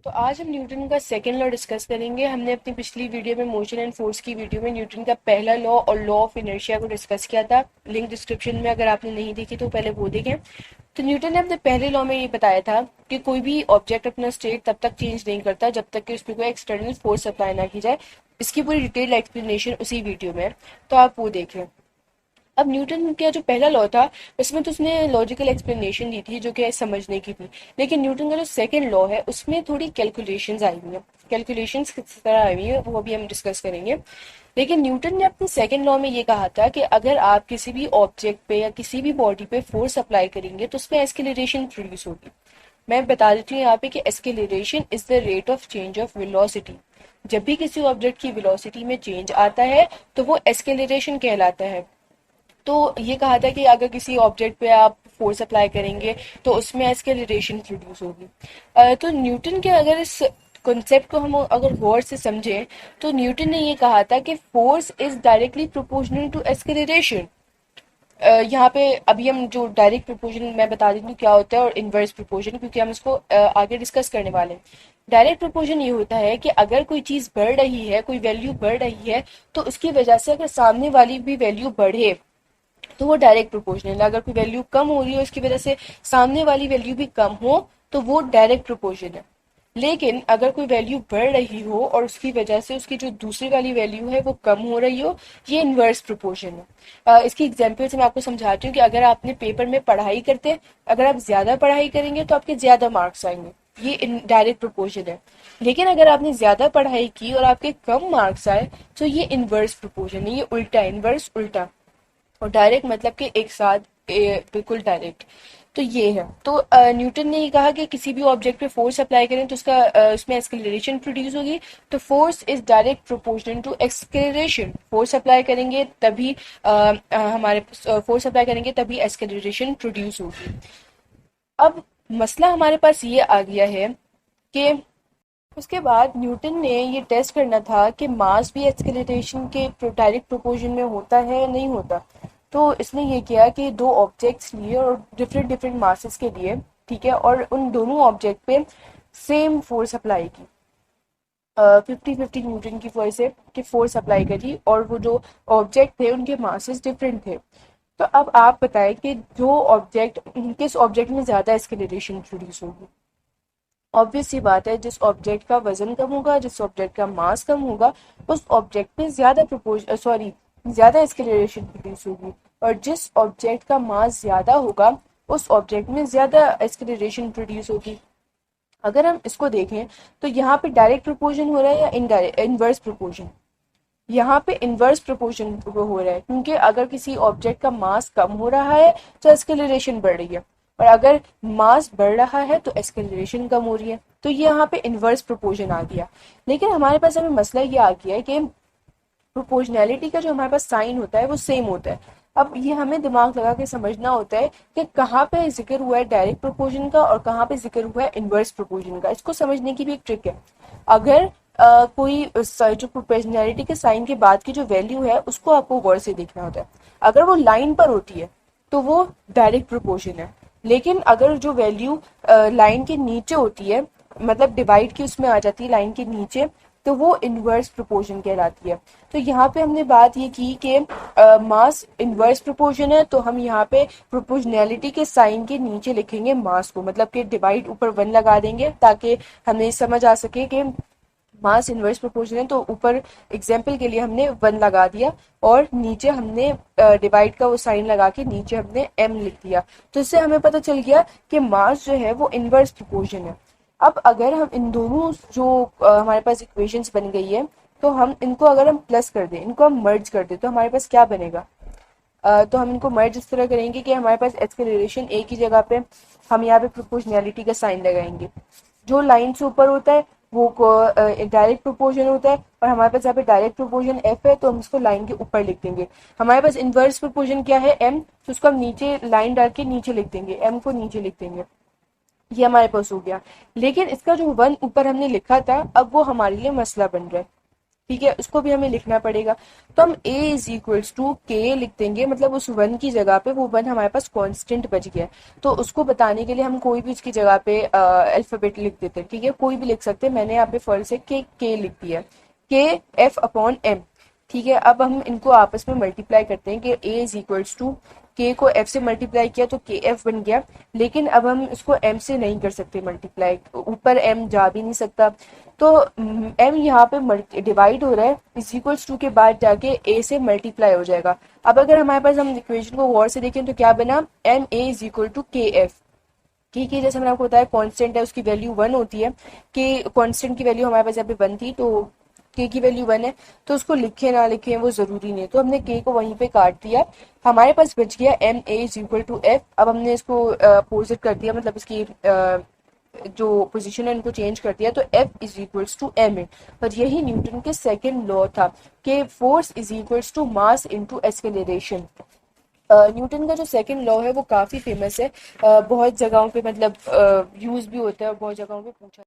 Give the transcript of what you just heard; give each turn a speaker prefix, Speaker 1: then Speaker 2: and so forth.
Speaker 1: तो आज हम न्यूटन का सेकंड लॉ डिस्कस करेंगे। हमने अपनी पिछली वीडियो में मोशन एंड फोर्स की वीडियो में न्यूटन का पहला लॉ और लॉ ऑफ इनर्शिया को डिस्कस किया था। लिंक डिस्क्रिप्शन में अगर आपने नहीं देखी तो पहले वो देखें। तो न्यूटन ने अपने पहले लॉ में ये बताया था कि कोई भी ऑब्जेक्ट अपना स्टेट तब तक चेंज नहीं करता जब तक कि उसमें कोई एक्सटर्नल फोर्स अप्लाई ना की जाए। इसकी पूरी डिटेल एक्सप्लेनेशन उसी वीडियो में है, तो आप वो देखें। अब न्यूटन का जो पहला लॉ था उसमें तो उसने लॉजिकल एक्सप्लेनेशन दी थी जो कि समझने की थी। लेकिन न्यूटन का जो सेकंड लॉ है उसमें थोड़ी कैलकुलेशंस आई हुई हैं। कैलकुलेशंस किस तरह आई हुई है वो भी हम डिस्कस करेंगे। लेकिन न्यूटन ने अपने सेकंड लॉ में ये कहा था कि अगर आप किसी भी ऑब्जेक्ट पे या किसी भी बॉडी पे फोर्स अप्लाई करेंगे तो उसमें एस्केलरेशन प्रोड्यूस होगी। मैं बता देती हूँ यहाँ पे कि acceleration is the rate of change of velocity. जब भी किसी ऑब्जेक्ट की वेलोसिटी में चेंज आता है तो वो एस्केलरेशन कहलाता है। तो ये कहा था कि अगर किसी ऑब्जेक्ट पे आप फोर्स अप्लाई करेंगे तो उसमें एस्केलरेशन प्रोड्यूस होगी। तो न्यूटन के अगर इस कॉन्सेप्ट को हम अगर गौर से समझें तो न्यूटन ने ये कहा था कि force is directly proportional to acceleration. यहाँ पे अभी हम जो डायरेक्ट प्रोपोर्शन मैं बता देती हूँ क्या होता है और इनवर्स प्रोपोर्शन, क्योंकि हम इसको आगे डिस्कस करने वाले हैं। डायरेक्ट प्रोपोर्शन ये होता है कि अगर कोई चीज बढ़ रही है, कोई वैल्यू बढ़ रही है, तो उसकी वजह से अगर सामने वाली भी वैल्यू बढ़े तो वो डायरेक्ट प्रोपोर्शनल है। अगर कोई वैल्यू कम हो रही है उसकी वजह से सामने वाली वैल्यू भी कम हो तो वो डायरेक्ट प्रोपोर्शन है। लेकिन अगर कोई वैल्यू बढ़ रही हो और उसकी वजह से उसकी जो दूसरी वाली वैल्यू है वो कम हो रही हो, ये इनवर्स प्रोपोर्शन है। इसकी एग्जांपल से मैं आपको समझाती हूँ कि अगर आपने पेपर में पढ़ाई करते, अगर आप ज्यादा पढ़ाई करेंगे तो आपके ज्यादा मार्क्स आएंगे, ये डायरेक्ट प्रोपोर्शन है। लेकिन अगर आपने ज्यादा पढ़ाई की और आपके कम मार्क्स आए तो ये इनवर्स प्रोपोर्शन है, ये उल्टा, इनवर्स उल्टा। और डायरेक्ट मतलब कि एक साथ बिल्कुल डायरेक्ट। तो ये है। तो न्यूटन ने ये कहा कि किसी भी ऑब्जेक्ट पे फोर्स अप्लाई करें तो उसका उसमें एक्सलेरेशन प्रोड्यूस होगी। तो force is direct proportional to acceleration. Force apply करेंगे तभी हमारे फोर्स अप्लाई करेंगे तभी एक्सलेरेशन प्रोड्यूस होगी। अब मसला हमारे पास ये आ गया है कि उसके बाद न्यूटन ने ये टेस्ट करना था कि मास भी एक्सेलरेशन के डायरेक्ट प्रोपोर्शन में होता है या नहीं होता। तो इसने ये किया कि दो ऑब्जेक्ट्स लिए और डिफरेंट डिफरेंट मासेस के लिए, ठीक है, और उन दोनों ऑब्जेक्ट पे सेम फोर्स अप्लाई की। 50-50 न्यूटन की वजह से कि फोर्स अप्लाई करी, और वो जो ऑब्जेक्ट थे उनके मासेस डिफरेंट थे। तो अब आप बताएं कि जो ऑब्जेक्ट, किस ऑब्जेक्ट में ज्यादा एक्सेलरेशन प्रोड्यूस होगी। ऑब्वियस सी बात है, जिस ऑब्जेक्ट का वजन कम होगा, जिस ऑब्जेक्ट का मास कम होगा, उस ऑब्जेक्ट में ज्यादा ज्यादा एक्सेलरेशन प्रोड्यूस होगी। और जिस ऑब्जेक्ट का मास ज्यादा होगा उस ऑब्जेक्ट में ज्यादा एक्सेलरेशन प्रोड्यूस होगी। अगर हम इसको देखें तो यहाँ पे डायरेक्ट प्रोपोर्शन हो रहा है या इनडायरेक्ट, इनवर्स प्रोपोर्शन। यहाँ पे इनवर्स प्रोपोर्शन हो रहा है, क्योंकि अगर किसी ऑब्जेक्ट का मास कम हो रहा है तो एक्सेलरेशन बढ़ रही है, और अगर मास बढ़ रहा है तो एक्सेलरेशन कम हो रही है। तो ये यहाँ पे इनवर्स प्रोपोर्शन आ गया। लेकिन हमारे पास अभी मसला ये आ गया है कि प्रोपोर्शनैलिटी का जो हमारे पास साइन होता है वो सेम होता है। अब ये हमें दिमाग लगा के समझना होता है कि कहाँ पे जिक्र हुआ है डायरेक्ट प्रोपोर्शन का और कहाँ पे जिक्र हुआ है इनवर्स प्रोपोर्शन का। इसको समझने की भी एक ट्रिक है। अगर कोई जो प्रोपोर्शनैलिटी के साइन के बाद की जो वैल्यू है उसको आपको गौर से देखना होता है। अगर वो लाइन पर होती है तो वो डायरेक्ट प्रोपोर्शन है। लेकिन अगर जो वैल्यू लाइन के नीचे होती है, मतलब डिवाइड की उसमें आ जाती है लाइन के नीचे, तो वो इनवर्स प्रोपोर्शन कहलाती है। तो यहाँ पे हमने बात ये की कि मास इनवर्स प्रोपोर्शन है, तो हम यहाँ पे प्रोपोर्शनैलिटी के साइन के नीचे लिखेंगे मास को, मतलब कि डिवाइड ऊपर 1 लगा देंगे ताकि हमें समझ आ सके कि मास इनवर्स प्रोपोर्शन है। तो ऊपर एग्जाम्पल के लिए हमने 1 लगा दिया और नीचे हमने डिवाइड का वो साइन लगा के नीचे हमने m लिख दिया। तो इससे हमें पता चल गया कि मास जो है वो इनवर्स प्रोपोर्शन है। अब अगर हम इन दोनों जो हमारे पास इक्वेशंस बन गई है, तो हम इनको अगर हम प्लस कर दें, इनको हम मर्ज कर दें, तो हमारे पास क्या बनेगा। तो हम इनको मर्ज इस तरह करेंगे कि हमारे पास एक्सेलरेशन एक ही जगह पे, हम यहाँ पे प्रोपोर्शनैलिटी का साइन लगाएंगे। जो लाइन से ऊपर होता है वो डायरेक्ट प्रोपोर्शन होता है, और हमारे पास यहाँ पे डायरेक्ट प्रोपोर्शन एफ है तो हम इसको लाइन के ऊपर लिख देंगे। हमारे पास इनवर्स प्रोपोर्शन क्या है, एम, तो उसको हम नीचे लाइन डाल के नीचे लिख देंगे, एम को नीचे लिख देंगे। ये हमारे पास हो गया। लेकिन इसका जो 1 ऊपर हमने लिखा था अब वो हमारे लिए मसला बन रहा है। ठीक है, उसको भी हमें लिखना पड़ेगा। तो हम a इज इक्वल्स टू के लिख देंगे, मतलब उस वन की जगह पे वो वन हमारे पास कांस्टेंट बच गया। तो उसको बताने के लिए हम कोई भी उसकी जगह पे अल्फाबेट लिख देते हैं, ठीक है, कोई भी लिख सकते हैं। मैंने यहाँ पे फर्स्ट से के लिख दिया, के एफ अपॉन एम। ठीक है, अब हम इनको आपस में मल्टीप्लाई करते हैं कि a इज इक्वल्स टू के को f से मल्टीप्लाई किया तो के एफ बन गया, लेकिन अब हम इसको m से नहीं कर सकते मल्टीप्लाई, ऊपर m जा भी नहीं सकता। तो m यहाँ पे डिवाइड हो रहा है, इज इक्वल्स टू के बाद जाके a से मल्टीप्लाई हो जाएगा। अब अगर हमारे पास हम इक्वेशन को गौर से देखें तो क्या बना, M A is equal to K F. ठीक है, जैसे मैंने आपको बताया कांस्टेंट है, उसकी वैल्यू वन होती है, कि कांस्टेंट की वैल्यू हमारे पास यहाँ पे वन थी, तो के की वैल्यू वन है, तो उसको लिखे ना लिखे वो जरूरी नहीं है, तो हमने के को वहीं पे काट दिया। हमारे पास बच गया M A is equal to F. अब हमने इसको अपोजिट कर दिया, मतलब इसकी जो पोजीशन है उनको चेंज कर दिया, तो F is equals to M A. और यही न्यूटन के सेकंड लॉ था कि force is equals to mass into acceleration. Newton का जो सेकंड लॉ है वो काफी फेमस है, बहुत जगहों पे मतलब यूज भी होता है और बहुत जगहों पे पूछा